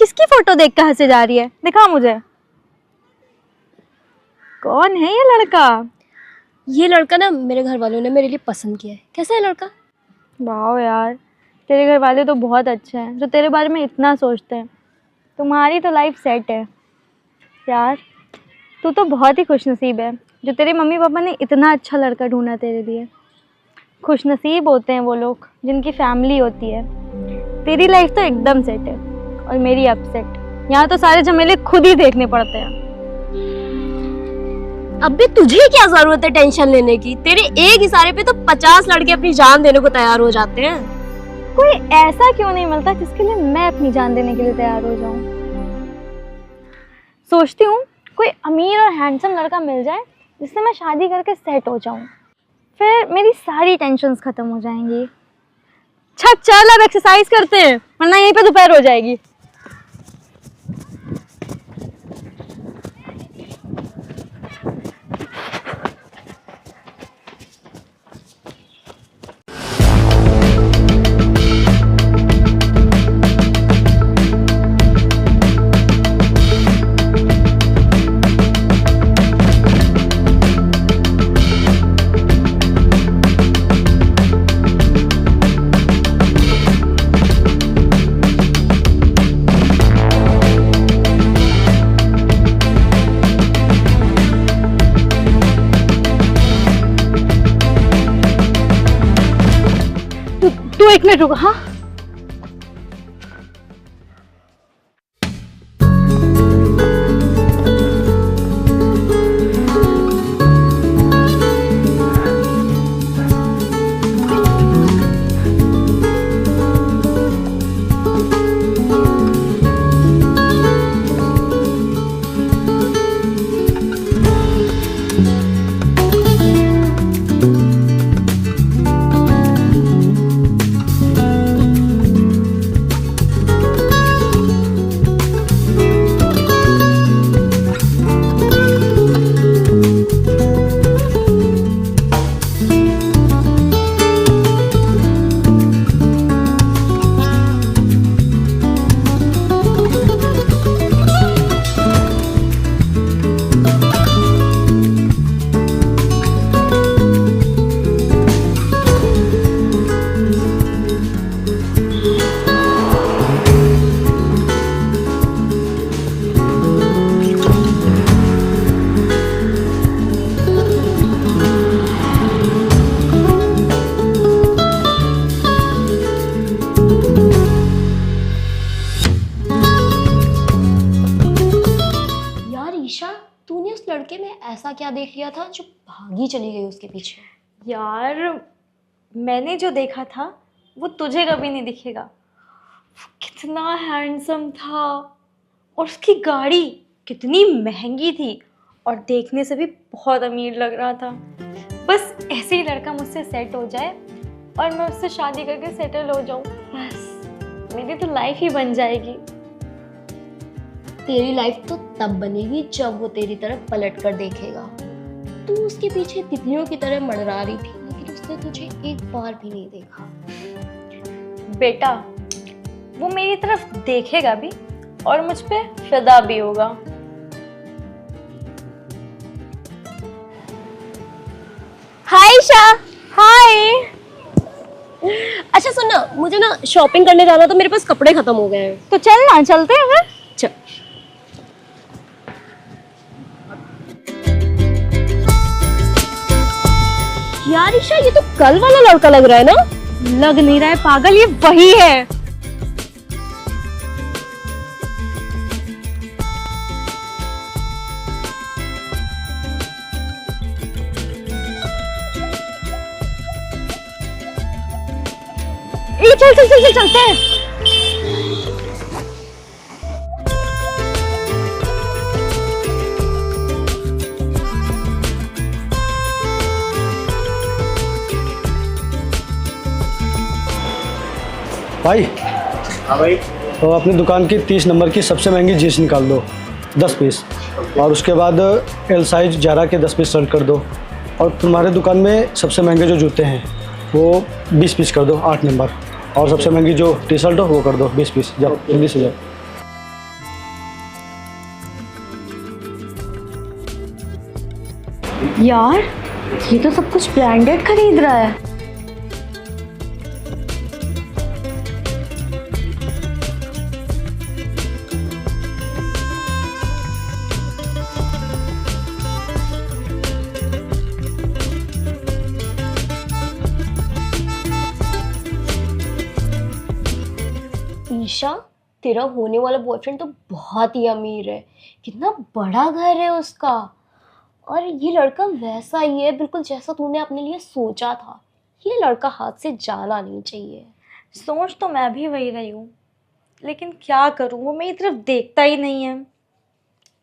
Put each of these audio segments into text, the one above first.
किसकी फोटो देख कर हंसे जा रही है? दिखा मुझे, कौन है ये लड़का? ये लड़का ना मेरे घर वालों ने मेरे लिए पसंद किया है। कैसा है लड़का? वाह यार, तेरे घर वाले तो बहुत अच्छे हैं जो तेरे बारे में इतना सोचते हैं। तुम्हारी तो लाइफ सेट है यार। तू तो बहुत ही खुशनसीब है जो तेरे मम्मी पापा ने इतना अच्छा लड़का ढूंढा तेरे लिए। खुशनसीब होते हैं वो लोग जिनकी फैमिली होती है। तेरी लाइफ तो एकदम सेट है और मेरी अपसेट। यहाँ तो सारे झमेले खुद ही देखने पड़ते हैं। अब भी तुझे क्या जरूरत है टेंशन लेने की? तेरे एक इशारे पे तो 50 लड़के अपनी जान देने को तैयार हो जाते हैं। कोई ऐसा क्यों नहीं मिलता जिसके लिए मैं अपनी जान देने के लिए तैयार हो जाऊं? सोचती हूँ कोई अमीर और हैंडसम लड़का मिल जाए जिससे मैं शादी करके सेट हो जाऊं, फिर मेरी सारी टेंशन्स खत्म हो जाएंगी। चल अब एक्सरसाइज करते हैं वरना यहीं पे दोपहर हो जाएगी। तू 1 मिनट रुको। हाँ, तूने उस लड़के में ऐसा क्या देख लिया था जो भागी चली गई उसके पीछे? यार मैंने जो देखा था वो तुझे कभी नहीं दिखेगा। वो कितना हैंडसम था और उसकी गाड़ी कितनी महंगी थी और देखने से भी बहुत अमीर लग रहा था। बस ऐसे ही लड़का मुझसे सेट हो जाए और मैं उससे शादी करके सेटल हो जाऊं, बस मेरी तो लाइफ ही बन जाएगी। तेरी लाइफ तो तब बनेगी जब वो तेरी तरफ पलट कर देखेगा। तू उसके पीछे तितलियों की तरह मंडरा रही थी लेकिन उसने तुझे एक बार भी नहीं देखा। बेटा वो मेरी तरफ देखेगा भी और मुझ पे फिदा भी होगा। हाय ईशा। हाय। अच्छा सुन ना, मुझे ना शॉपिंग करने जाना था, मेरे पास कपड़े खत्म हो गए हैं। तो चल ना, चलते हैं फिर। चल। यार ईशा, ये तो कल वाला लड़का लग रहा है ना? लग नहीं रहा है पागल, ये वही है। चल चल चल चलते हैं। भाई। हाँ भाई। तो अपनी दुकान की 30 नंबर की सबसे महंगी जीन्स निकाल दो, 10 पीस, और उसके बाद एल साइज जारा के 10 पीस सेलेक्ट कर दो। और तुम्हारे दुकान में सबसे महंगे जो जूते हैं वो 20 पीस कर दो, 8 नंबर। और सबसे महंगी जो टी शर्ट हो वो कर दो 20 पीस। जाओ जल्दी से जाओ। यार ये तो सब कुछ ब्रांडेड खरीद रहा है। ईशा, तेरा होने वाला बॉयफ्रेंड तो बहुत ही अमीर है, कितना बड़ा घर है उसका। और ये लड़का वैसा ही है बिल्कुल जैसा तूने अपने लिए सोचा था। ये लड़का हाथ से जाना नहीं चाहिए। सोच तो मैं भी वही रही हूँ, लेकिन क्या करूँ, वो मेरी तरफ देखता ही नहीं है।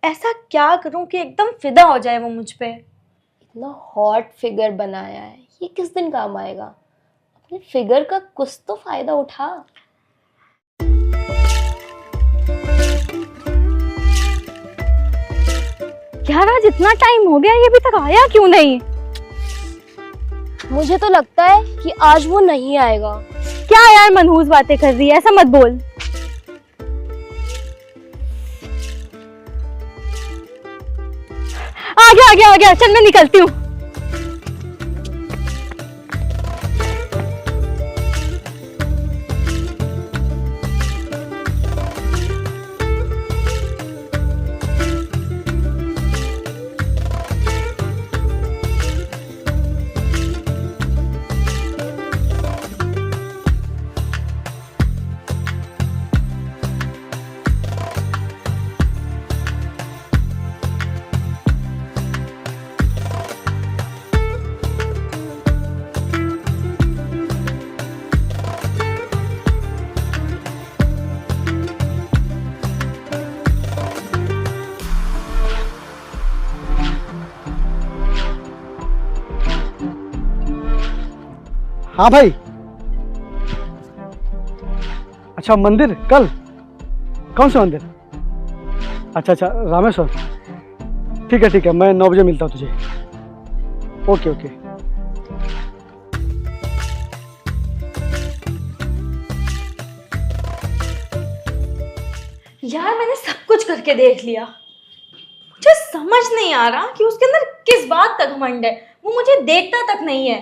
ऐसा क्या करूँ कि एकदम फिदा हो जाए वो मुझ पे। इतना हॉट फिगर बनाया है, ये किस दिन काम आएगा। अपने फिगर का कुछ तो फायदा उठा। यार आज इतना टाइम हो गया, ये अभी तक आया क्यों नहीं? मुझे तो लगता है कि आज वो नहीं आएगा। क्या यार मनहूस बातें कर रही है, ऐसा मत बोल। आ गया आ गया आ गया, चल मैं निकलती हूँ। हाँ भाई। अच्छा मंदिर कल? कौन सा मंदिर? अच्छा अच्छा रामेश्वर। ठीक है मैं 9 बजे मिलता हूँ तुझे। Okay okay. यार मैंने सब कुछ करके देख लिया, मुझे समझ नहीं आ रहा कि उसके अंदर किस बात का घमंड है। वो मुझे देखता तक नहीं है।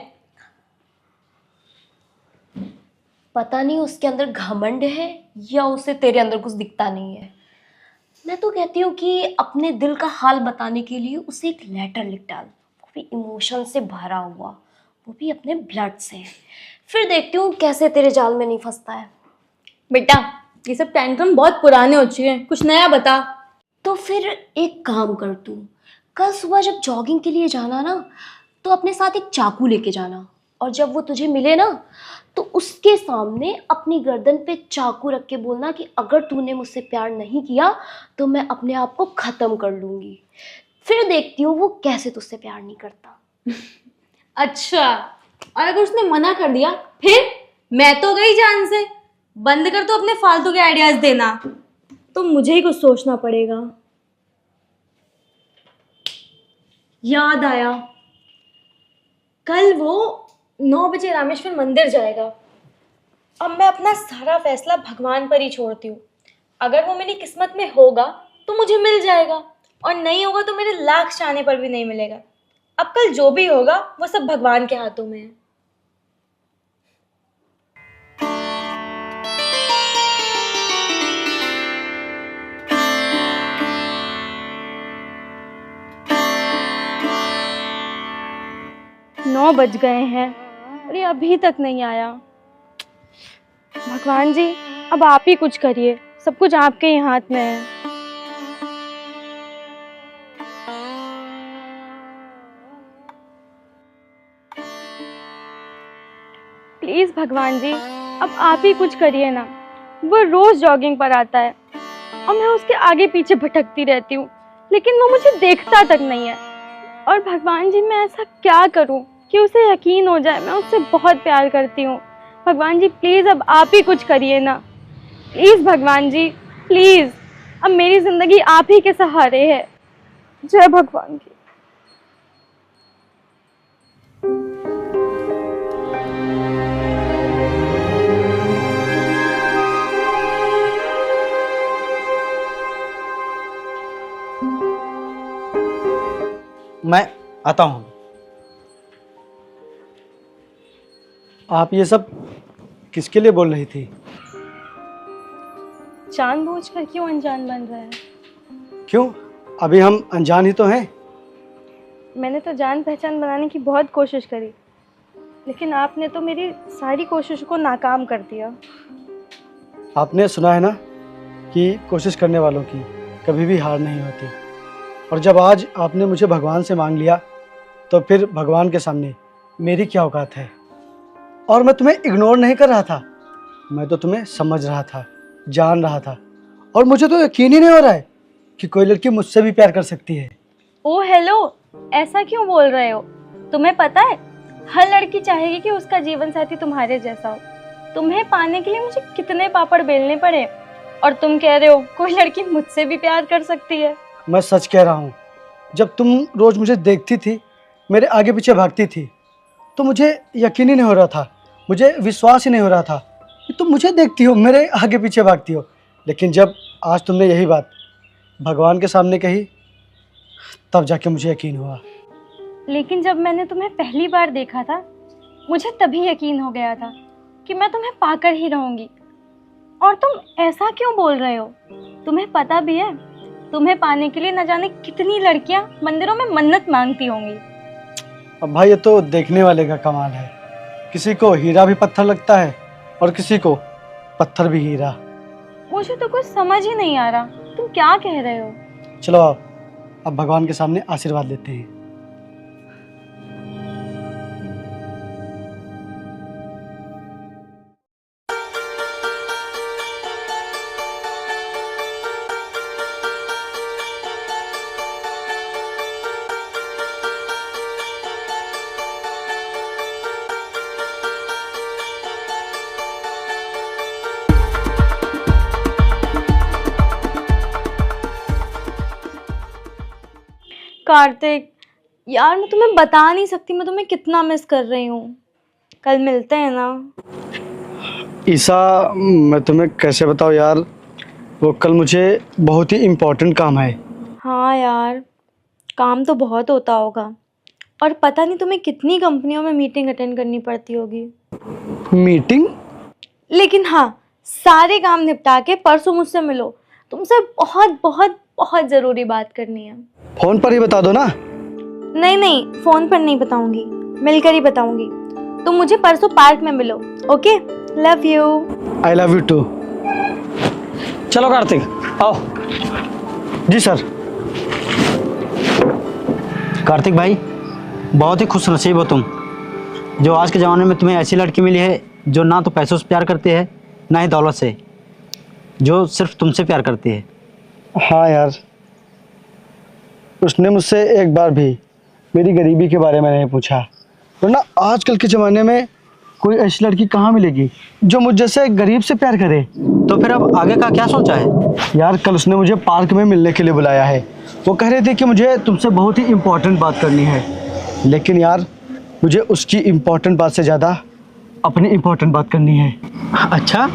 पता नहीं उसके अंदर घमंड है या उसे तेरे अंदर कुछ दिखता नहीं है। मैं तो कहती हूँ कि अपने दिल का हाल बताने के लिए उसे एक लेटर लिख डाल, वो भी इमोशन से भरा हुआ, वो भी अपने ब्लड से। फिर देखती हूँ कैसे तेरे जाल में नहीं फंसता है। बेटा ये सब टेंशन बहुत पुराने हो चुके हैं, कुछ नया बता। तो फिर एक काम कर तू, कल सुबह जब जॉगिंग के लिए जाना ना, तो अपने साथ एक चाकू लेके जाना, और जब वो तुझे मिले ना तो उसके सामने अपनी गर्दन पे चाकू रख के बोलना कि अगर तूने मुझसे प्यार नहीं किया तो मैं अपने आप को ख़त्म कर लूँगी। फिर देखती हूँ वो कैसे तुझसे प्यार नहीं करता। अच्छा, और अगर उसने मना कर दिया फिर? मैं तो गई जान से। बंद कर तो अपने फालतू के आइडियाज देना, तो मुझे ही कुछ सोचना पड़ेगा। याद आया, कल वो 9 बजे रामेश्वर मंदिर जाएगा। अब मैं अपना सारा फैसला भगवान पर ही छोड़ती हूँ। अगर वो मेरी किस्मत में होगा तो मुझे मिल जाएगा, और नहीं होगा तो मेरे लाख चाहने पर भी नहीं मिलेगा। अब कल जो भी होगा वो सब भगवान के हाथों में है। नौ बज गए हैं और ये अभी तक नहीं आया। भगवान जी अब आप ही कुछ करिए, सब कुछ आपके ही हाथ में है। प्लीज भगवान जी अब आप ही कुछ करिए ना। वो रोज जॉगिंग पर आता है और मैं उसके आगे पीछे भटकती रहती हूँ, लेकिन वो मुझे देखता तक नहीं है। और भगवान जी मैं ऐसा क्या करूँ कि उसे यकीन हो जाए मैं उससे बहुत प्यार करती हूँ। भगवान जी प्लीज़ अब आप ही कुछ करिए ना। प्लीज़ भगवान जी प्लीज़, अब मेरी ज़िंदगी आप ही के सहारे है। जय भगवान की। मैं आता हूँ। आप ये सब किसके लिए बोल रही थी? जानबूझकर क्यों अनजान बन रहा है? क्यों, अभी हम अनजान ही तो हैं। मैंने तो जान पहचान बनाने की बहुत कोशिश करी, लेकिन आपने तो मेरी सारी कोशिश को नाकाम कर दिया। आपने सुना है ना कि कोशिश करने वालों की कभी भी हार नहीं होती। और जब आज आपने मुझे भगवान से मांग लिया तो फिर भगवान के सामने मेरी क्या औकात है। और मैं तुम्हें इग्नोर नहीं कर रहा था, मैं तो तुम्हें समझ रहा था, जान रहा था। और मुझे तो यकीन ही नहीं हो रहा है कि कोई लड़की मुझसे भी प्यार कर सकती है। ओ हेलो, ऐसा क्यों बोल रहे हो? तुम्हें पता है हर लड़की चाहेगी कि उसका जीवन साथी तुम्हारे जैसा हो। तुम्हें पाने के लिए मुझे कितने पापड़ बेलने पड़े, और तुम कह रहे हो कोई लड़की मुझसे भी प्यार कर सकती है। मैं सच कह रहा हूँ, जब तुम रोज़ मुझे देखती थी, मेरे आगे पीछे भागती थी, तो मुझे यकीन ही नहीं हो रहा था, मुझे विश्वास ही नहीं हो रहा था कि तुम मुझे देखती हो, मेरे आगे पीछे भागती हो। लेकिन जब आज तुमने यही बात भगवान के सामने कही, तब जाके मुझे यकीन हुआ। लेकिन जब मैंने तुम्हें पहली बार देखा था, मुझे तभी यकीन हो गया था कि मैं तुम्हें पाकर ही रहूंगी। और तुम ऐसा क्यों बोल रहे हो? तुम्हें पता भी है तुम्हें पाने के लिए न जाने कितनी लड़कियां मंदिरों में मन्नत मांगती होंगी। अब भाई, ये तो देखने वाले का कमाल है। किसी को हीरा भी पत्थर लगता है और किसी को पत्थर भी हीरा। मुझे तो कुछ समझ ही नहीं आ रहा, तुम क्या कह रहे हो? चलो आओ, अब भगवान के सामने आशीर्वाद लेते हैं। कार्तिक यार, मैं तुम्हें बता नहीं सकती मैं तुम्हें कितना मिस कर रही हूँ। कल मिलते हैं ना? ईसा, मैं तुम्हें कैसे बताऊँ यार, वो कल मुझे बहुत ही इम्पोर्टेंट काम है। हाँ यार, काम तो बहुत होता होगा, और पता नहीं तुम्हें कितनी कंपनियों में मीटिंग अटेंड करनी पड़ती होगी। मीटिंग? लेकिन हाँ, सारे काम निपटा के परसों मुझसे मिलो, तुमसे बहुत बहुत बहुत ज़रूरी बात करनी है। फोन पर ही बता दो ना। नहीं नहीं, फ़ोन पर नहीं बताऊंगी, मिलकर ही बताऊंगी। तुम मुझे परसों पार्क में मिलो, okay? Love you. I love you too. चलो कार्तिक आओ। जी सर। कार्तिक भाई, बहुत ही खुश नसीब हो तुम, जो आज के ज़माने में तुम्हें ऐसी लड़की मिली है जो ना तो पैसों से प्यार करती है ना ही दौलत से, जो सिर्फ तुमसे प्यार करती है। हाँ यार, उसने मुझसे एक बार भी मेरी गरीबी के बारे में नहीं पूछा, वरना आजकल के ज़माने में कोई ऐसी लड़की कहाँ मिलेगी जो मुझ जैसे गरीब से प्यार करे। तो फिर अब आगे का क्या सोचा है? यार, कल उसने मुझे पार्क में मिलने के लिए बुलाया है। वो कह रहे थे कि मुझे तुमसे बहुत ही इम्पोर्टेंट बात करनी है, लेकिन यार मुझे उसकी इम्पोर्टेंट बात से ज़्यादा अपनी इम्पोर्टेंट बात करनी है। अच्छा,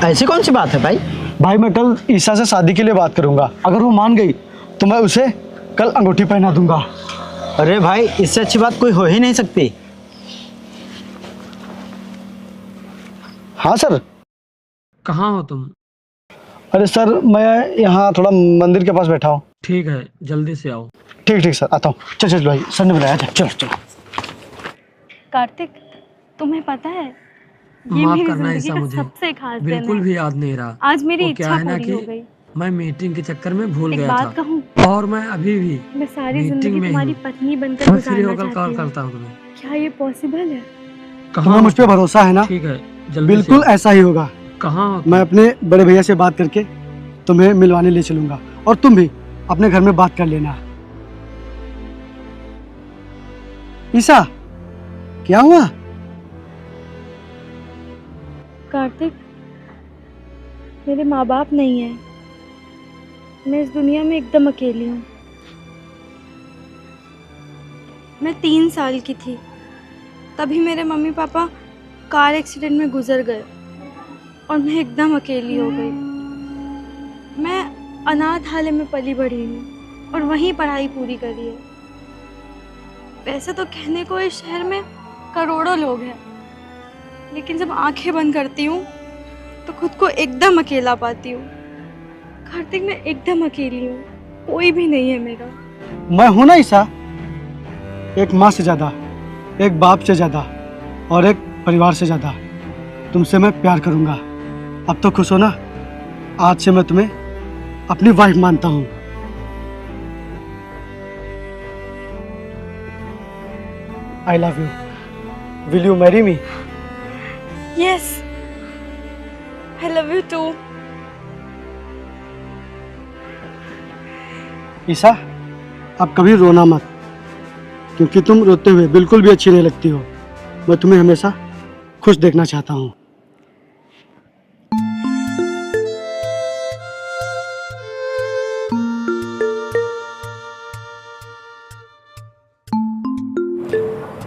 ऐसी कौन सी बात है भाई? भाई, मैं कल ईसा से शादी के लिए बात करूँगा, अगर वो मान गई तो मैं उसे कल अंगूठी पहना दूंगा। अरे भाई, इससे अच्छी बात कोई हो ही नहीं सकती। हाँ सर। कहाँ हो तुम? अरे सर, मैं यहाँ थोड़ा मंदिर के पास बैठा हूँ। ठीक है, जल्दी से आओ। ठीक ठीक सर, आता हूँ। चल चल भाई, सर ने बुलाया था, चलो चलो। कार्तिक, तुम्हें पता है ये माफ मेरी करना जिंदगी ऐसा का मुझे सबसे खास दिन बिल्कुल है। भी याद नहीं रहा। आज मेरी वो इच्छा क्या है ना पूरी हो कि गई। मैं मीटिंग के चक्कर में भूल एक गया बात था, कहूँ, और मैं अभी भी मैं सारी मीटिंग जिंदगी में तुम्हारी हूँ। पत्नी बनकर मैं फ्री गुजारना होकर कॉल चाहती हूँ। करता हूँ तुम्हें। क्या ये पॉसिबल है? कहाँ तुम्हें हो मुझ पे तुम? भरोसा है ना? ठीक है, जल्दी बिल्कुल से ऐसा ही होगा। आओ। कहाँ हो तुम? मैं अपने बड़े भैया से बात करके तुम्हें मिलवाने ले चलूंगा, और तुम भी अपने घर में बात कर लेना। ईसा, क्या हुआ? कार्तिक, मेरे माँ बाप नहीं है, मैं इस दुनिया में एकदम अकेली हूँ। मैं 3 साल की थी, तभी मेरे मम्मी पापा कार एक्सीडेंट में गुजर गए और मैं एकदम अकेली हो गई। मैं अनाथालय में पली बढ़ी हूँ और वहीं पढ़ाई पूरी करी है। वैसे तो कहने को इस शहर में करोड़ों लोग हैं, लेकिन जब आंखें बंद करती हूँ तो खुद को एकदम अकेला पाती हूँ। कार्तिक, मैं एकदम अकेली हूँ, कोई भी नहीं है मेरा। मैं हूं ना ईशा, एक माँ से ज़्यादा, एक बाप से ज़्यादा और एक परिवार से ज़्यादा तुमसे मैं प्यार करूँगा। अब तो खुश हो ना? आज से मैं तुम्हें अपनी वाइफ मानता हूँ। I love you. Will you marry me? Yes, I love you too. Isha, अब कभी रोना मत, क्योंकि तुम रोते हुए बिल्कुल भी अच्छी नहीं लगती हो। मैं तुम्हें हमेशा खुश देखना चाहता हूँ।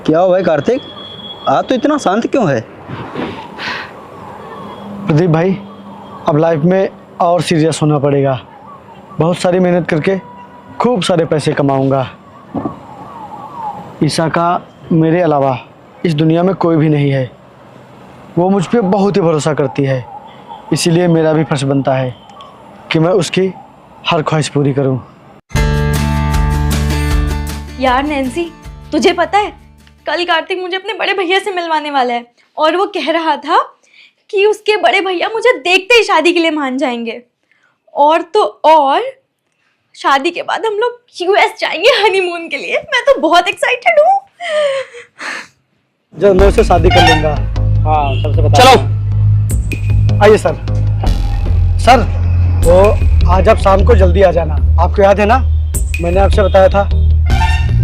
क्या हुआ भाई कार्तिक, आज तो इतना शांत क्यों है? प्रदीप भाई, अब लाइफ में और सीरियस होना पड़ेगा। बहुत सारी मेहनत करके खूब सारे पैसे कमाऊंगा। ईशा का मेरे अलावा इस दुनिया में कोई भी नहीं है। वो मुझ पे बहुत ही भरोसा करती है, इसीलिए मेरा भी फर्ज बनता है कि मैं उसकी हर ख्वाहिश पूरी करूं। यार नैन्सी, तुझे पता है कल कार्तिक मुझे अपने बड़े भैया से मिलवाने वाला है, और वो कह रहा था कि उसके बड़े भैया मुझे देखते ही शादी के लिए मान जाएंगे। और तो और शादी के बाद हम लोग यूएस जाएंगे हनीमून के लिए। मैं तो बहुत एक्साइटेड हूँ। जब मैं उससे शादी कर लूंगा। हाँ, सबसे बता। चलो आइए सर। सर, वो आज आप शाम को जल्दी आ जाना। आपको याद है ना, मैंने आपसे बताया था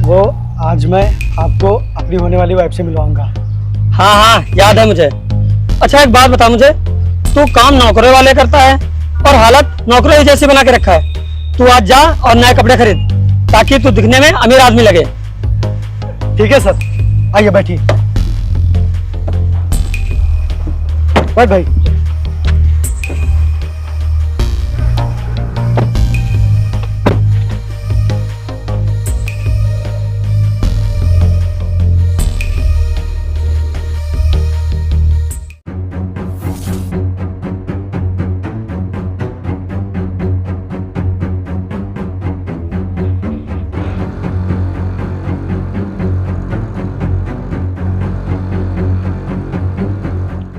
वो आज मैं आपको अपनी होने वाली वाइफ से मिलवाऊंगा। हाँ हाँ, याद है मुझे। अच्छा एक बात बता मुझे, तू काम नौकरों वाले करता है और हालत नौकरों ही जैसी बना के रखा है। तू आज जा और नए कपड़े खरीद, ताकि तू दिखने में अमीर आदमी लगे। ठीक है सर, आइए बैठिए। बैठ भाई।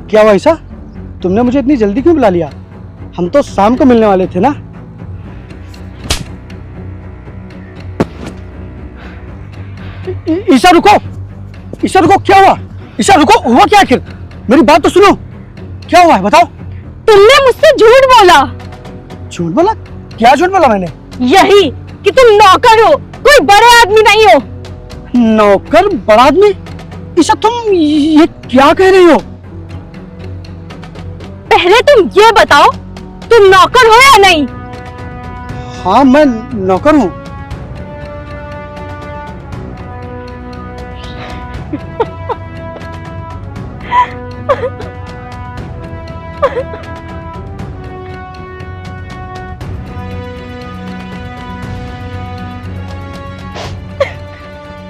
क्या हुआ ईशा, तुमने मुझे इतनी जल्दी क्यों बुला लिया? हम तो शाम को मिलने वाले थे ना। ईशा रुको, ईशा रुको, क्या हुआ? ईशा रुको, हुआ क्या आखिर? मेरी बात तो सुनो, क्या हुआ है बताओ। तुमने मुझसे झूठ बोला। झूठ बोला? क्या झूठ बोला मैंने? यही कि तुम नौकर हो, कोई बड़े आदमी नहीं हो। नौकर बड़ा आदमी? ईशा तुम ये क्या कह रही हो? पहले तुम ये बताओ, तुम नौकर हो या नहीं? हाँ मैं नौकर हूँ।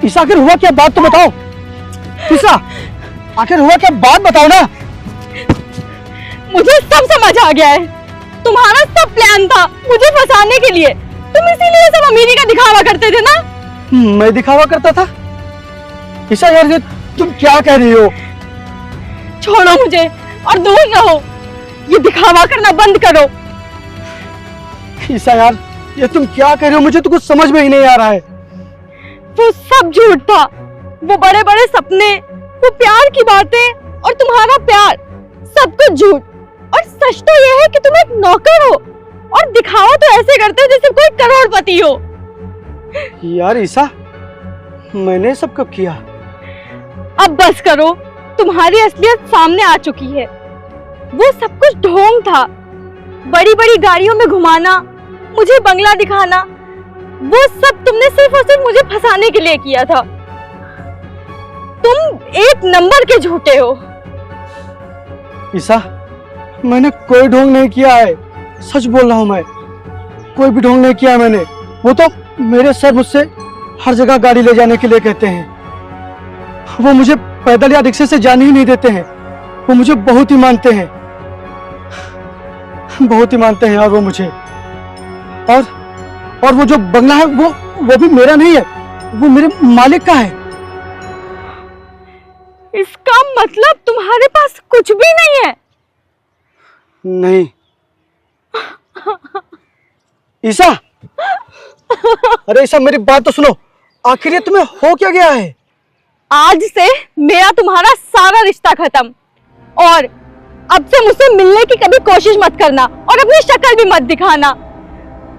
ईशा आखिर हुआ क्या, बात तो बताओ। ईशा आखिर हुआ क्या, बात बताओ ना। मुझे सब समझ आ गया है। तुम्हारा सब प्लान था मुझे फंसाने के लिए। तुम इसीलिए सब अमीरी का दिखावा करते थे ना? मैं दिखावा करता था? ईशा यार ये तुम क्या कह रही हो? छोड़ो मुझे और दूर रहो। ये दिखावा करना बंद करो। ईशा यार ये तुम क्या कह रही हो, मुझे तो कुछ समझ में ही नहीं आ रहा है। वो सब झूठ था। वो बड़े बड़े सपने, वो प्यार की बातें और तुम्हारा प्यार, सब कुछ झूठ। और सच तो ये है कि तुम एक नौकर हो और दिखावा तो ऐसे करते हो जैसे कोई करोड़पति हो। यार ईशा, मैंने सब कब किया? अब बस करो, तुम्हारी असलियत सामने आ चुकी है। वो सब कुछ ढोंग था। बड़ी बड़ी गाड़ियों में घुमाना, मुझे बंगला दिखाना, वो सब तुमने सिर्फ और सिर्फ मुझे फंसाने के लिए किया था। तुम एक नंबर के झूठे हो। ईशा मैंने कोई ढोंग नहीं किया है, सच बोल रहा हूँ मैं। कोई भी ढोंग नहीं किया है मैंने। वो तो मेरे सर मुझसे हर जगह गाड़ी ले जाने के लिए कहते हैं, वो मुझे पैदल या रिक्शे से जाने ही नहीं देते हैं। वो मुझे बहुत ही मानते हैं, बहुत ही मानते हैं यार वो मुझे। और वो जो बंगला है वो भी मेरा नहीं है, वो मेरे मालिक का है। इसका मतलब तुम्हारे पास कुछ भी नहीं है? नहीं। ईशा, अरे ईशा मेरी बात तो सुनो, आखिर ये तुम्हें हो क्या गया है? आज से मेरा तुम्हारा सारा रिश्ता खत्म, और अब से मुझसे मिलने की कभी कोशिश मत करना, और अपनी शक्ल भी मत दिखाना,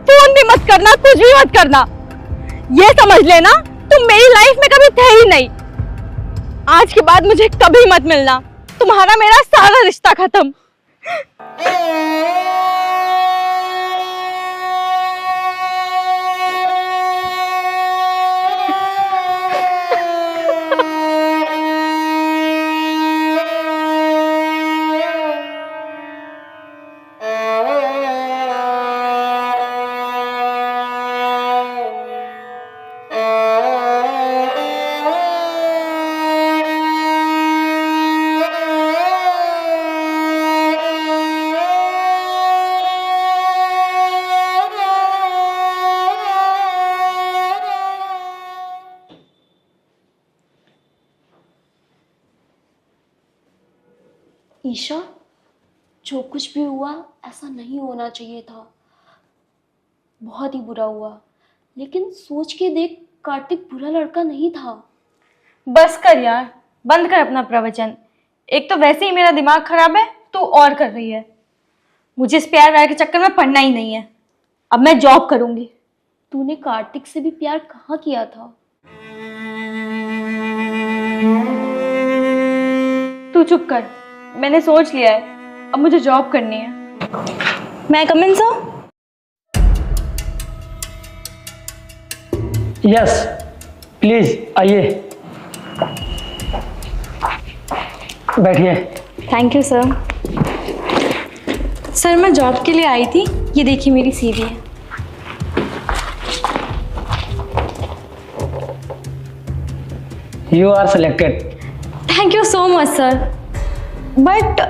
फोन भी मत करना, कुछ भी मत करना। ये समझ लेना तुम मेरी लाइफ में कभी थे ही नहीं। आज के बाद मुझे कभी मत मिलना, तुम्हारा मेरा सारा रिश्ता खत्म। ईशा, जो कुछ भी हुआ ऐसा नहीं होना चाहिए था। बहुत ही बुरा हुआ, लेकिन सोच के देख, कार्तिक बुरा लड़का नहीं था। बस कर यार, बंद कर अपना प्रवचन। एक तो वैसे ही मेरा दिमाग खराब है, तू और कर रही है। मुझे इस प्यार व्यार के चक्कर में पड़ना ही नहीं है। अब मैं जॉब करूंगी। तूने कार्तिक से भी प्यार कहाँ किया था? तू चुप कर, मैंने सोच लिया है, अब मुझे जॉब करनी है। मैं come in sir? Yes please आइए, बैठिए। Thank you sir. सर मैं जॉब के लिए आई थी, ये देखिए मेरी सीवी है। You are selected. Thank you so much sir. But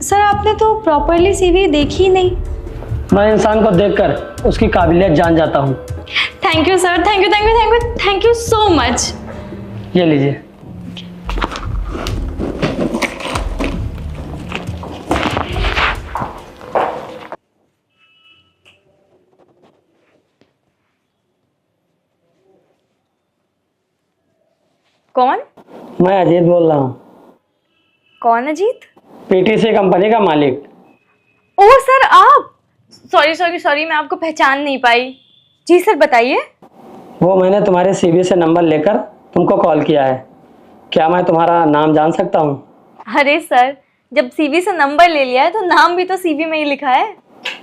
sir आपने तो प्रॉपरली सीवी देखी ही नहीं। मैं इंसान को देखकर उसकी काबिलियत जान जाता हूँ। Thank you sir, thank you thank you thank you thank you so much. ये लीजिए। कौन? मैं अजीत बोल रहा हूँ, कौन अजीत? पीटीसी कंपनी का मालिक। ओ सर आप, सॉरी सॉरी सॉरी, मैं आपको पहचान नहीं पाई। जी सर बताइए। वो मैंने तुम्हारे सीवी से नंबर लेकर तुमको कॉल किया है। क्या मैं तुम्हारा नाम जान सकता हूँ? अरे सर, जब सीवी से नंबर ले लिया है तो नाम भी तो सीवी में ही लिखा है।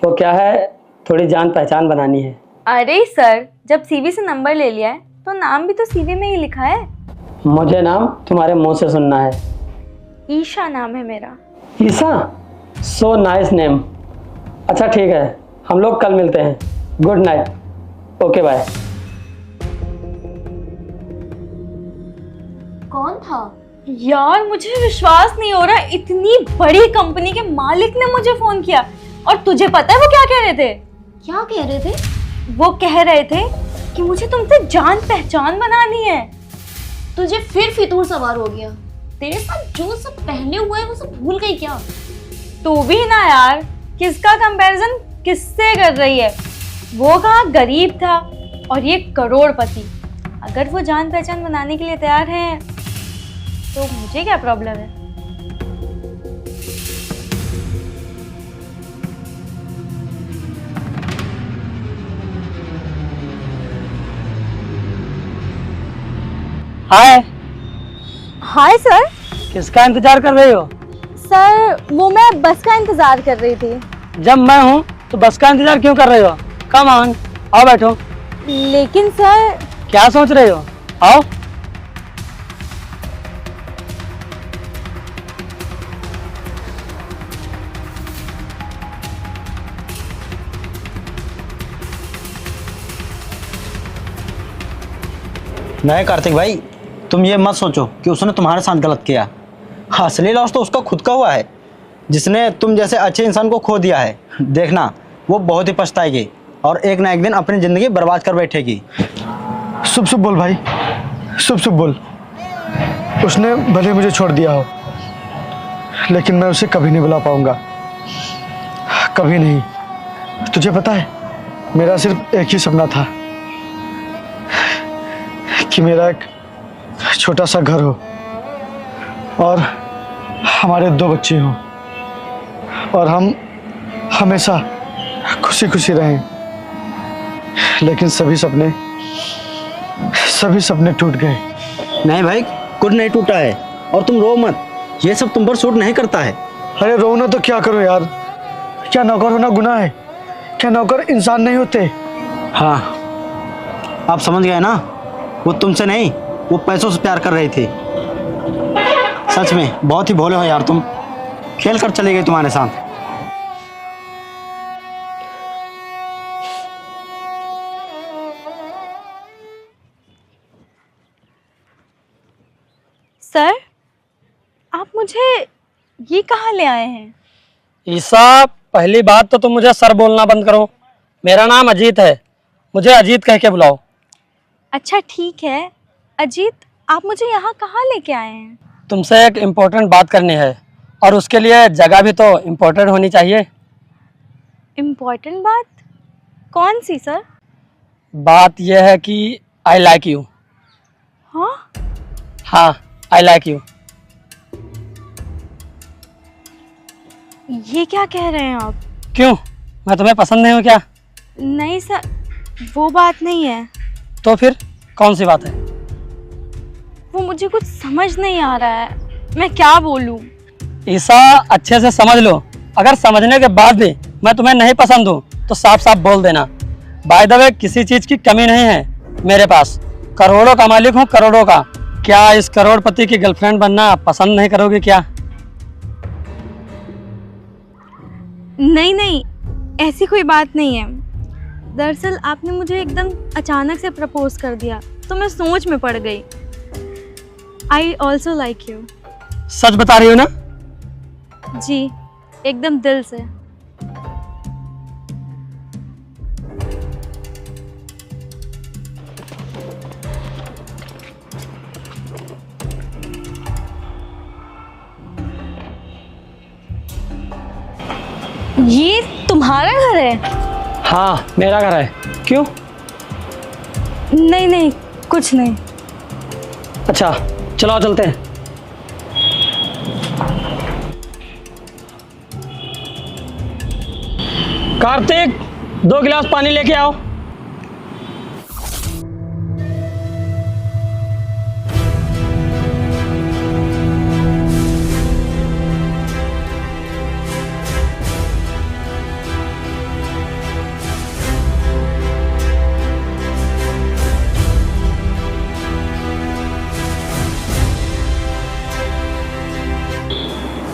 वो क्या है, थोड़ी जान पहचान बनानी है। अरे सर, जब सीवी से नंबर ले लिया है तो नाम भी तो सीवी में ही लिखा है। मुझे नाम तुम्हारे मुंह से सुनना है। ईशा नाम है मेरा। Isha, so nice name. अच्छा ठीक है, हम लोग कल मिलते हैं। Good night. Okay bye. कौन था? यार मुझे विश्वास नहीं हो रहा, इतनी बड़ी कंपनी के मालिक ने मुझे फोन किया। और तुझे पता है वो क्या कह रहे थे? क्या कह रहे थे? वो कह रहे थे कि मुझे तुमसे जान पहचान बनानी है। तुझे फिर फितूर सवार हो गया। तेरे साथ जो सब पहले हुआ है वो सब भूल गई क्या? तू भी ना यार, किसका कंपैरिजन किससे कर रही है? वो कहाँ गरीब था और ये करोड़पति। अगर वो जान पहचान बनाने के लिए तैयार हैं तो मुझे क्या प्रॉब्लम है? हाय। Hi sir. किसका इंतजार कर रही हो? सर वो मैं बस का इंतजार कर रही थी। जब मैं हूँ तो बस का इंतजार क्यों कर रही हो? कम ऑन, आओ बैठो। लेकिन सर। क्या सोच रही हो? आओ। मैं कार्तिक भाई, तुम ये मत सोचो कि उसने तुम्हारे साथ गलत किया। असली लॉस तो उसका खुद का हुआ है, जिसने तुम जैसे अच्छे इंसान को खो दिया है। देखना वो बहुत ही पछताएगी और एक ना एक दिन अपनी ज़िंदगी बर्बाद कर बैठेगी। शुभ शुभ बोल भाई, शुभ शुभ बोल। उसने भले मुझे छोड़ दिया हो, लेकिन मैं उसे कभी नहीं भुला पाऊंगा, कभी नहीं। तुझे पता है, मेरा सिर्फ एक ही सपना था कि मेरा एक छोटा सा घर हो और हमारे 2 बच्चे हों और हम हमेशा खुशी खुशी रहें। लेकिन सभी सपने टूट गए। नहीं भाई, कुछ नहीं टूटा है और तुम रो मत, ये सब तुम पर सूट नहीं करता है। अरे रोना तो क्या करो यार, क्या नौकर होना गुनाह है? क्या नौकर इंसान नहीं होते? हाँ, आप समझ गए ना, वो तुमसे नहीं, वो पैसों से प्यार कर रही थी। सच में बहुत ही भोले हो यार तुम, खेल कर चली गई तुम्हारे साथ। सर, आप मुझे ये कहाँ ले आए हैं? ईसा, पहली बात तो तुम मुझे सर बोलना बंद करो। मेरा नाम अजीत है, मुझे अजीत कह के बुलाओ। अच्छा ठीक है अजीत, आप मुझे यहाँ कहाँ लेके आए हैं? तुमसे एक इम्पोर्टेंट बात करनी है और उसके लिए जगह भी तो इम्पोर्टेंट होनी चाहिए। इम्पोर्टेंट बात? कौन सी सर? बात यह है कि आई लाइक यू। हाँ? हाँ, आई लाइक यू। ये क्या कह रहे हैं आप? क्यों, मैं तुम्हें पसंद नहीं हूँ क्या? नहीं सर, वो बात नहीं है। तो फिर कौन सी बात है? वो मुझे कुछ समझ नहीं आ रहा है, मैं क्या बोलूं? ईसा, अच्छे से समझ लो। अगर समझने के बाद भी मैं तुम्हें नहीं पसंद हूँ तो साफ साफ बोल देना। बाय द वे, किसी चीज की कमी नहीं है मेरे पास, करोड़ों का मालिक हूँ, करोड़ों का। क्या इस करोड़पति की गर्लफ्रेंड बनना पसंद नहीं करोगे क्या? नहीं नहीं, ऐसी कोई बात नहीं है। दरअसल आपने मुझे एकदम अचानक से प्रपोज कर दिया तो मैं सोच में पड़ गई। I also like you. सच बता रही हो ना? जी, एकदम दिल से। ये तुम्हारा घर है? हाँ, मेरा घर है। क्यों? नहीं नहीं, कुछ नहीं। अच्छा, चलो चलते हैं। कार्तिक, 2 गिलास पानी लेके आओ।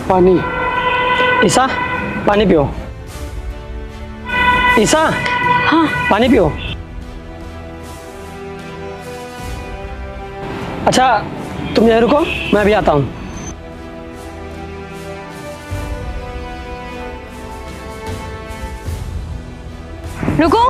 पानी। ईसा, पानी पियो। ईसा, हाँ पानी पियो। अच्छा, तुम यहीं रुको, मैं अभी आता हूँ। रुको।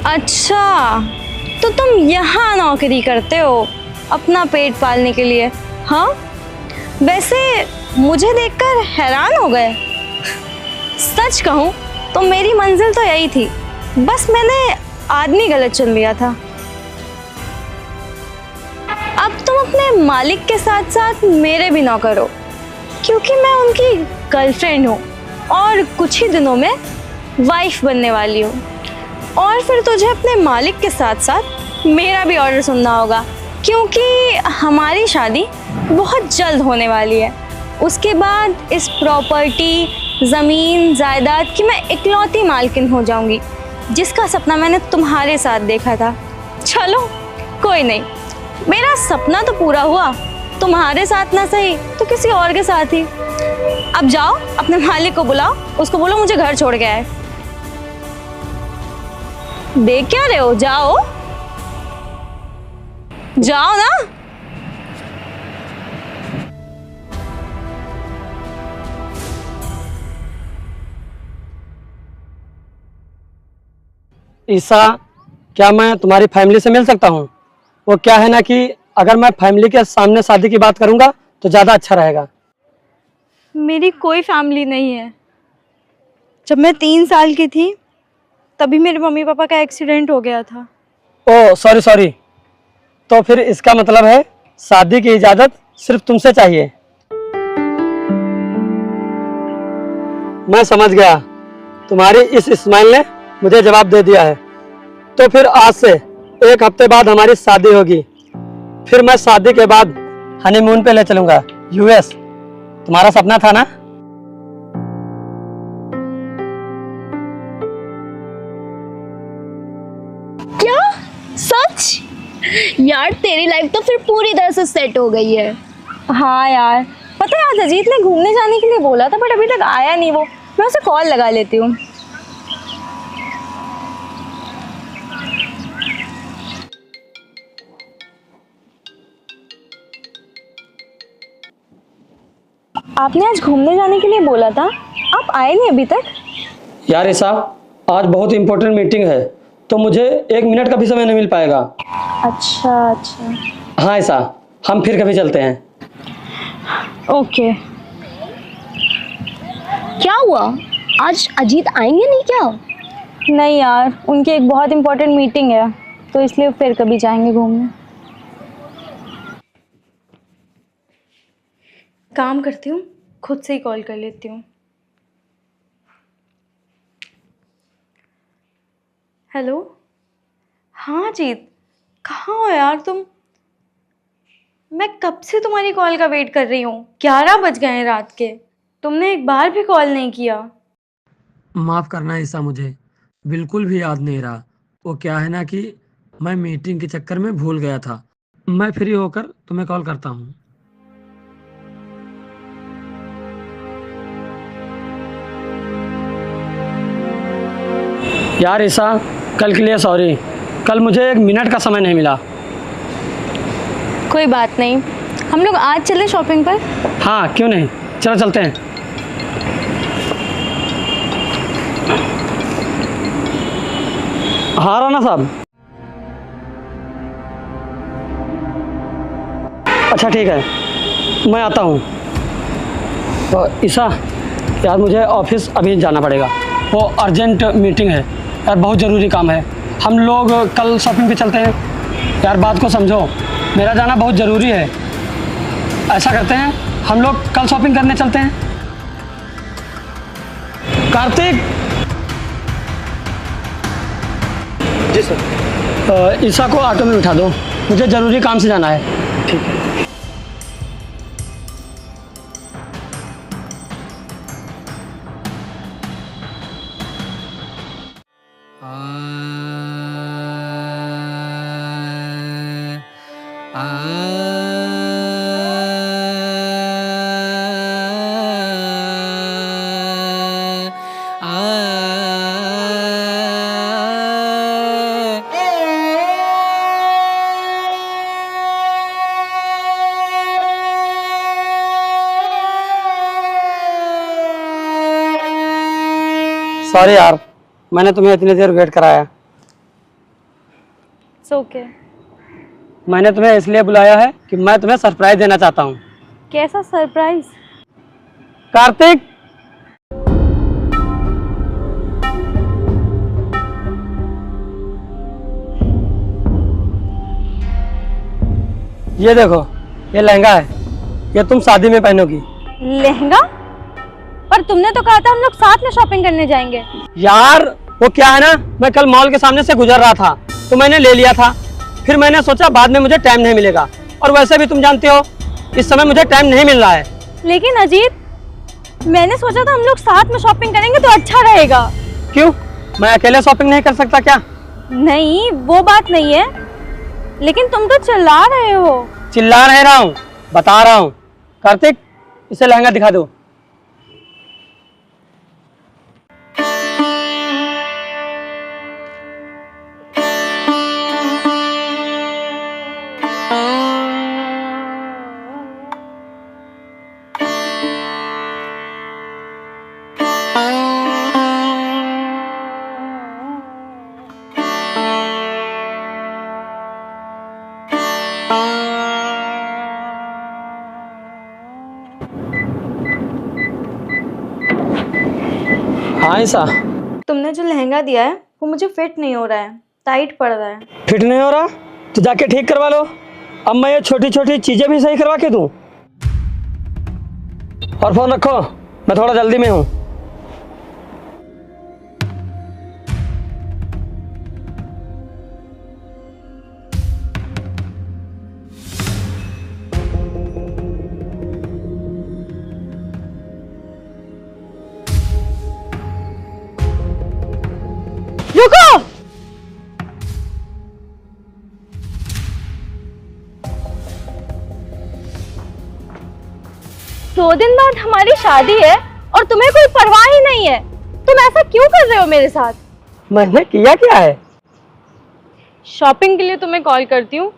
अच्छा, तो तुम यहाँ नौकरी करते हो अपना पेट पालने के लिए? हाँ, वैसे मुझे देखकर हैरान हो गए। सच कहूँ तो मेरी मंजिल तो यही थी, बस मैंने आदमी गलत चुन लिया था। अब तुम अपने मालिक के साथ साथ मेरे भी नौकर हो, क्योंकि मैं उनकी गर्लफ्रेंड हूँ और कुछ ही दिनों में वाइफ बनने वाली हूँ। और फिर तुझे अपने मालिक के साथ साथ मेरा भी ऑर्डर सुनना होगा, क्योंकि हमारी शादी बहुत जल्द होने वाली है। उसके बाद इस प्रॉपर्टी, ज़मीन, जायदाद की मैं इकलौती मालकिन हो जाऊंगी, जिसका सपना मैंने तुम्हारे साथ देखा था। चलो कोई नहीं, मेरा सपना तो पूरा हुआ, तुम्हारे साथ ना सही तो किसी और के साथ ही। अब जाओ अपने मालिक को बुलाओ, उसको बोलो मुझे घर छोड़ के आए। देख क्या रहे हो, जाओ जाओ ना। ईसा, क्या मैं तुम्हारी फैमिली से मिल सकता हूँ? वो क्या है ना कि अगर मैं फैमिली के सामने शादी की बात करूँगा तो ज़्यादा अच्छा रहेगा। मेरी कोई फैमिली नहीं है। जब मैं 3 साल की थी तभी मेरे मम्मी पापा का एक्सीडेंट हो गया था। ओह सॉरी सॉरी, तो फिर इसका मतलब है शादी की इजाज़त सिर्फ तुमसे चाहिए। मैं समझ गया, तुम्हारी इस स्माइल ने मुझे जवाब दे दिया है। तो फिर आज से 1 हफ्ते बाद हमारी शादी होगी। फिर मैं शादी के बाद हनीमून पे ले चलूंगा यूएस। तुम्हारा सपना था ना? क्या सच? यार तेरी लाइफ तो फिर पूरी तरह से सेट हो गई है। हाँ यार, पता है आज अजीत ने घूमने जाने के लिए बोला था, बट अभी तक आया नहीं वो। मैं उसे कॉल लगा लेती हूँ। आपने आज घूमने जाने के लिए बोला था, आप आए नहीं अभी तक। यार ईसा, आज बहुत इंपॉर्टेंट मीटिंग है तो मुझे 1 मिनट का भी समय नहीं मिल पाएगा। अच्छा अच्छा, हाँ ईसा, हम फिर कभी चलते हैं। ओके। क्या हुआ, आज अजीत आएंगे नहीं क्या? नहीं यार, उनकी एक बहुत इंपॉर्टेंट मीटिंग है तो इसलिए फिर कभी जाएंगे घूमने। काम करती हूँ, खुद से ही कॉल कर लेती हूँ। हेलो, हाँ जीत, कहाँ हो यार तुम? मैं कब से तुम्हारी कॉल का वेट कर रही हूँ। 11 बज गए हैं रात के, तुमने एक बार भी कॉल नहीं किया। माफ़ करना ईसा, मुझे बिल्कुल भी याद नहीं रहा। वो क्या है ना कि मैं मीटिंग के चक्कर में भूल गया था। मैं फ्री होकर तुम्हें कॉल करता हूँ। यार ईसा, कल के लिए सॉरी, कल मुझे 1 मिनट का समय नहीं मिला। कोई बात नहीं, हम लोग आज चले शॉपिंग पर। हाँ क्यों नहीं, चलो चलते हैं। हाँ राना साहब, अच्छा ठीक है, मैं आता हूँ। तो ईसा यार, मुझे ऑफिस अभी जाना पड़ेगा, वो अर्जेंट मीटिंग है यार, बहुत ज़रूरी काम है। हम लोग कल शॉपिंग पे चलते हैं यार, बात को समझो, मेरा जाना बहुत ज़रूरी है। ऐसा करते हैं, हम लोग कल शॉपिंग करने चलते हैं। कार्तिक। जी सर। ईसा को ऑटो में बिठा दो, मुझे ज़रूरी काम से जाना है। ठीक है। सॉरी यार, मैंने तुम्हें इतनी देर वेट कराया। It's okay. मैंने तुम्हें इसलिए बुलाया है कि मैं तुम्हें सरप्राइज देना चाहता हूँ। कैसा सरप्राइज? कार्तिक, ये देखो, ये लहंगा है, ये तुम शादी में पहनोगी। लहंगा? पर तुमने तो कहा था हम लोग साथ में शॉपिंग करने जाएंगे। यार वो क्या है ना, मैं कल मॉल के सामने से गुजर रहा था तो मैंने ले लिया था। फिर मैंने सोचा बाद में मुझे टाइम नहीं मिलेगा, और वैसे भी तुम जानते हो इस समय मुझे टाइम नहीं मिल रहा है। लेकिन अजीत, मैंने सोचा था हम लोग साथ में शॉपिंग करेंगे तो अच्छा रहेगा। क्यों, मैं अकेले शॉपिंग नहीं कर सकता क्या? नहीं, वो बात नहीं है, लेकिन तुम तो चिल्ला रहे हो। चिल्ला रहा हूँ, बता रहा हूँ। कार्तिक, इसे लहंगा दिखा दो। हाँ ऐसा तुमने जो लहंगा दिया है वो मुझे फिट नहीं हो रहा है, टाइट पड़ रहा है। फिट नहीं हो रहा तो जाके ठीक करवा लो। अब मैं ये छोटी छोटी चीजें भी सही करवा के दूं। और फोन रखो, मैं थोड़ा जल्दी में हूँ। रुको, 2 दिन बाद हमारी शादी है और तुम्हें कोई परवाह ही नहीं है। तुम ऐसा क्यों कर रहे हो मेरे साथ? मैंने किया क्या है? शॉपिंग के लिए तुम्हें कॉल करती हूँ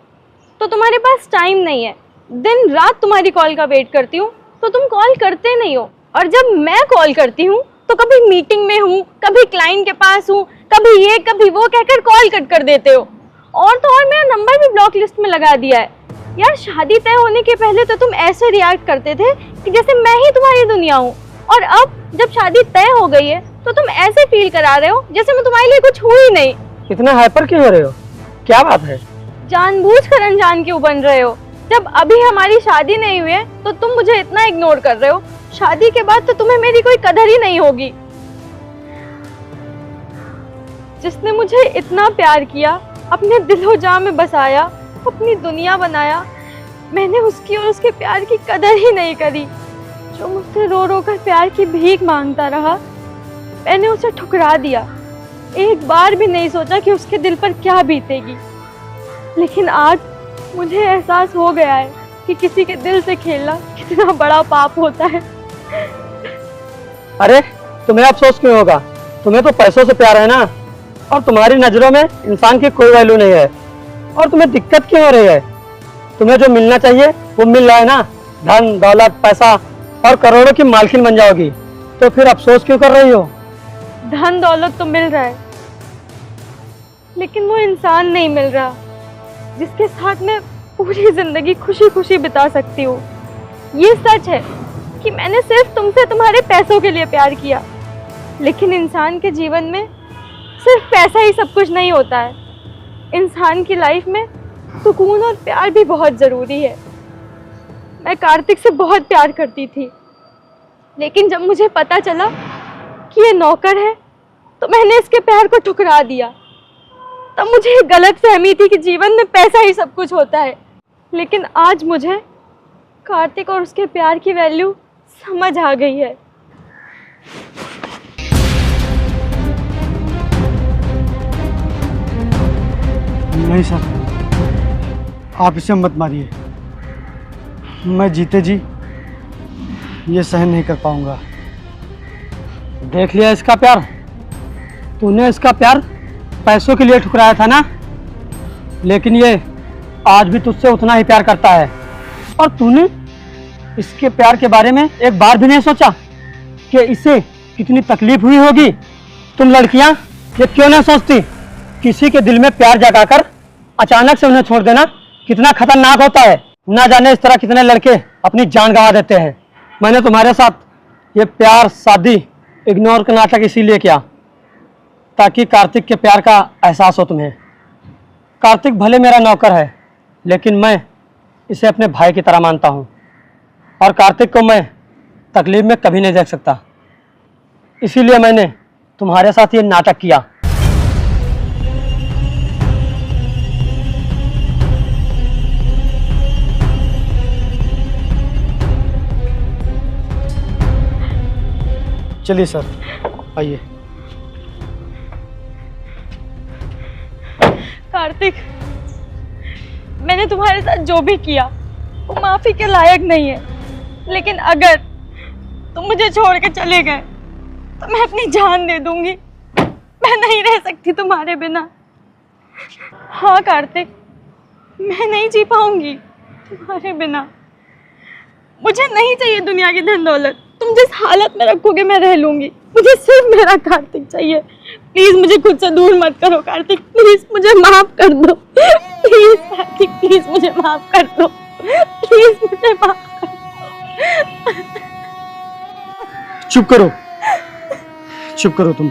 तो तुम्हारे पास टाइम नहीं है। दिन रात तुम्हारी कॉल का वेट करती हूँ तो तुम कॉल करते नहीं हो। और जब मैं कॉल करती हूँ तो कभी मीटिंग में हूँ, कभी क्लाइंट के पास हूँ, कभी ये कभी वो कहकर कॉल कट कर देते हो। और तो और मेरा नंबर भी ब्लॉक लिस्ट में लगा दिया है। यार, शादी तय होने के पहले तो तुम ऐसे रिएक्ट करते थे कि जैसे मैं ही तुम्हारी दुनिया हूँ, और अब जब शादी तय हो गई है तो तुम ऐसे फील करा रहे हो जैसे मैं तुम्हारे लिए कुछ हूँ ही नहीं। इतना हाइपर क्यों हो रहे हो? क्या बात है? जानबूझकर अनजान क्यों बन रहे हो? जब अभी हमारी शादी नहीं हुई है तो तुम मुझे इतना इग्नोर कर रहे हो। शादी के बाद तो तुम्हें मेरी कोई कदर ही नहीं होगी। जिसने मुझे इतना प्यार किया, अपने दिलो जान में बसाया, अपनी दुनिया बनाया, मैंने उसकी और उसके प्यार की कदर ही नहीं करी। जो मुझसे रो रो कर प्यार की भीख मांगता रहा, मैंने उसे ठुकरा दिया। एक बार भी नहीं सोचा कि उसके दिल पर क्या बीतेगी। लेकिन आज मुझे एहसास हो गया है कि किसी के दिल से खेलना कितना बड़ा पाप होता है। अरे तुम्हें अफसोस क्यों होगा? तुम्हें तो पैसों से प्यार है ना, और तुम्हारी नजरों में इंसान की कोई वैल्यू नहीं है। और तुम्हें दिक्कत क्यों हो रही है? तुम्हें जो मिलना चाहिए वो मिल रहा है ना। धन दौलत पैसा और करोड़ों की मालकिन बन जाओगी, तो फिर अफसोस क्यों कर रही हो? धन दौलत तो मिल रहा है, लेकिन वो इंसान नहीं मिल रहा जिसके साथ मैं पूरी जिंदगी खुशी खुशी बिता सकती हूँ। ये सच है कि मैंने सिर्फ तुमसे तुम्हारे पैसों के लिए प्यार किया, लेकिन इंसान के जीवन में सिर्फ पैसा ही सब कुछ नहीं होता है। इंसान की लाइफ में सुकून और प्यार भी बहुत ज़रूरी है। मैं कार्तिक से बहुत प्यार करती थी, लेकिन जब मुझे पता चला कि ये नौकर है तो मैंने इसके प्यार को ठुकरा दिया। तब मुझे एक गलत फहमी थी कि जीवन में पैसा ही सब कुछ होता है, लेकिन आज मुझे कार्तिक और उसके प्यार की वैल्यू समझ आ गई है। नहीं सर, आप इसे मत मारिए। मैं जीते जी ये सहन नहीं कर पाऊंगा। देख लिया इसका प्यार? तूने इसका प्यार पैसों के लिए ठुकराया था ना, लेकिन ये आज भी तुझसे उतना ही प्यार करता है। और तूने इसके प्यार के बारे में एक बार भी नहीं सोचा कि इसे कितनी तकलीफ हुई होगी? तुम लड़कियां ये क्यों नहीं सोचती? किसी के दिल में प्यार जगाकर अचानक से उन्हें छोड़ देना कितना खतरनाक होता है। ना जाने इस तरह कितने लड़के अपनी जान गंवा देते हैं। मैंने तुम्हारे साथ ये प्यार शादी इग्नोर का नाटक इसीलिए किया ताकि कार्तिक के प्यार का एहसास हो तुम्हें। कार्तिक भले मेरा नौकर है, लेकिन मैं इसे अपने भाई की तरह मानता हूँ, और कार्तिक को मैं तकलीफ में कभी नहीं देख सकता। इसीलिए मैंने तुम्हारे साथ ये नाटक किया। चलिए सर, आइए। कार्तिक, मैंने तुम्हारे साथ जो भी किया वो माफी के लायक नहीं है, लेकिन अगर तुम मुझे छोड़ के चले गए तो मैं अपनी जान दे दूंगी। मैं नहीं रह सकती तुम्हारे बिना। हाँ कार्तिक, मैं नहीं जी पाऊंगी तुम्हारे बिना। मुझे नहीं चाहिए दुनिया की धन दौलत। तुम जिस हालत में रखोगे मैं रह लूंगी। मुझे सिर्फ मेरा कार्तिक चाहिए। प्लीज मुझे खुद से दूर मत करो कार्तिक। प्लीज मुझे माफ कर दो। प्लीज कार्तिक, प्लीज मुझे माफ कर दो। प्लीज मुझे माफ कर दो। चुप करो, चुप करो तुम।